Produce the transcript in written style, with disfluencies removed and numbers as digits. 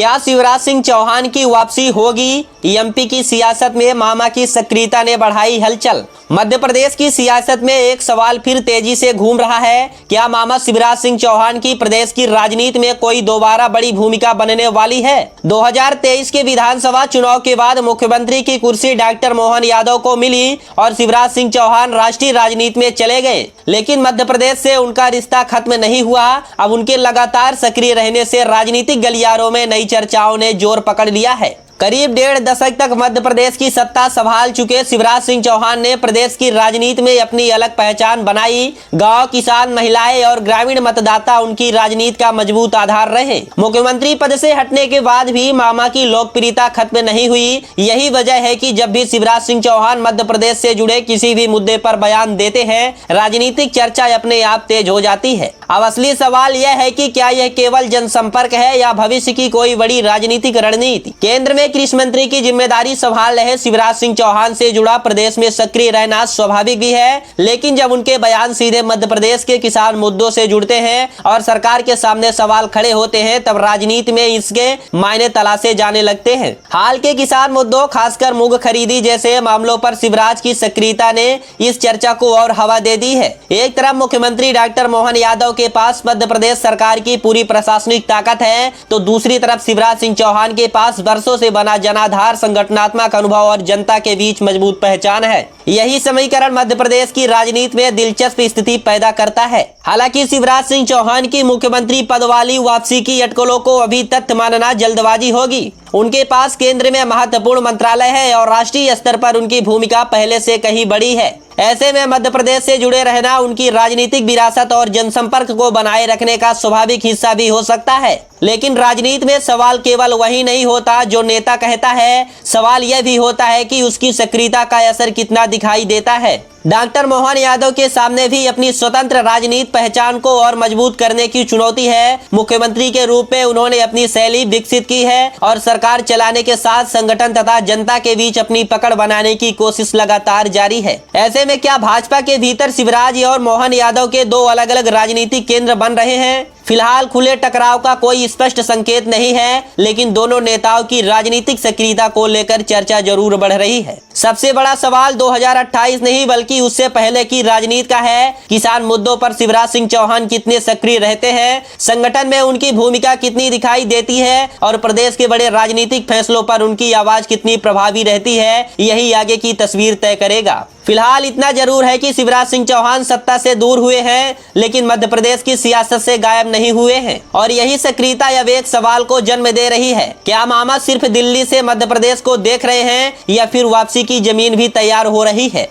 क्या शिवराज सिंह चौहान की वापसी होगी? एमपी की सियासत में मामा की सक्रियता ने बढ़ाई हलचल। मध्य प्रदेश की सियासत में एक सवाल फिर तेजी से घूम रहा है। क्या मामा शिवराज सिंह चौहान की प्रदेश की राजनीति में कोई दोबारा बड़ी भूमिका बनने वाली है? 2023 के विधानसभा चुनाव के बाद मुख्यमंत्री की कुर्सी डॉक्टर मोहन यादव को मिली और शिवराज सिंह चौहान राष्ट्रीय राजनीति में चले गए, लेकिन मध्य प्रदेश से उनका रिश्ता खत्म नहीं हुआ। अब उनके लगातार सक्रिय रहने से राजनीतिक गलियारों में नई चर्चाओं ने जोर पकड़ लिया है। करीब 1.5 दशक तक मध्य प्रदेश की सत्ता संभाल चुके शिवराज सिंह चौहान ने प्रदेश की राजनीति में अपनी अलग पहचान बनाई। गांव, किसान, महिलाएं और ग्रामीण मतदाता उनकी राजनीति का मजबूत आधार रहे। मुख्यमंत्री पद से हटने के बाद भी मामा की लोकप्रियता खत्म नहीं हुई। यही वजह है कि जब भी शिवराज सिंह चौहान मध्य प्रदेश से जुड़े किसी भी मुद्दे पर बयान देते हैं, राजनीतिक चर्चा अपने आप तेज हो जाती है। अब असली सवाल यह है कि क्या यह केवल जनसंपर्क है या भविष्य की कोई बड़ी राजनीतिक रणनीति? केंद्र में कृषि मंत्री की जिम्मेदारी संभाल रहे शिवराज सिंह चौहान से जुड़ा प्रदेश में सक्रिय रहना स्वाभाविक भी है, लेकिन जब उनके बयान सीधे मध्य प्रदेश के किसान मुद्दों से जुड़ते हैं और सरकार के सामने सवाल खड़े होते हैं, तब राजनीति में इसके मायने तलाशे जाने लगते हैं। हाल के किसान मुद्दों, खासकर मूंग खरीदी जैसे मामलों पर शिवराज की सक्रियता ने इस चर्चा को और हवा दे दी है। एक तरफ मुख्यमंत्री डॉक्टर मोहन यादव के पास मध्य प्रदेश सरकार की पूरी प्रशासनिक ताकत है, तो दूसरी तरफ शिवराज सिंह चौहान के पास वर्षों से बना जनाधार, संगठनात्मक अनुभव और जनता के बीच मजबूत पहचान है। यही समीकरण मध्य प्रदेश की राजनीति में दिलचस्प स्थिति पैदा करता है। हालांकि शिवराज सिंह चौहान की मुख्यमंत्री पद वाली वापसी की अटकलों को अभी तथ्य मानना जल्दबाजी होगी। उनके पास केंद्र में महत्वपूर्ण मंत्रालय है और राष्ट्रीय स्तर पर उनकी भूमिका पहले से कहीं बड़ी है। ऐसे में मध्य प्रदेश से जुड़े रहना उनकी राजनीतिक विरासत और जनसंपर्क को बनाए रखने का स्वाभाविक हिस्सा भी हो सकता है। लेकिन राजनीति में सवाल केवल वही नहीं होता जो नेता कहता है, सवाल यह भी होता है कि उसकी सक्रियता का असर कितना दिखाई देता है। डॉक्टर मोहन यादव के सामने भी अपनी स्वतंत्र राजनीतिक पहचान को और मजबूत करने की चुनौती है। मुख्यमंत्री के रूप में उन्होंने अपनी शैली विकसित की है और सरकार चलाने के साथ संगठन तथा जनता के बीच अपनी पकड़ बनाने की कोशिश लगातार जारी है। ऐसे में क्या भाजपा के भीतर शिवराज और मोहन यादव के दो अलग अलग राजनीतिक केंद्र बन रहे हैं? फिलहाल खुले टकराव का कोई स्पष्ट संकेत नहीं है, लेकिन दोनों नेताओं की राजनीतिक सक्रियता को लेकर चर्चा जरूर बढ़ रही है। सबसे बड़ा सवाल 2028 नहीं बल्कि उससे पहले की राजनीति का है। किसान मुद्दों पर शिवराज सिंह चौहान कितने सक्रिय रहते हैं, संगठन में उनकी भूमिका कितनी दिखाई देती है और प्रदेश के बड़े राजनीतिक फैसलों पर उनकी आवाज कितनी प्रभावी रहती है, यही आगे की तस्वीर तय करेगा। फिलहाल इतना जरूर है कि शिवराज सिंह चौहान सत्ता से दूर हुए हैं, लेकिन मध्य प्रदेश की सियासत से गायब नहीं हुए हैं और यही सक्रियता अब एक सवाल को जन्म दे रही है। क्या मामा सिर्फ दिल्ली से मध्य प्रदेश को देख रहे हैं या फिर वापसी की जमीन भी तैयार हो रही है?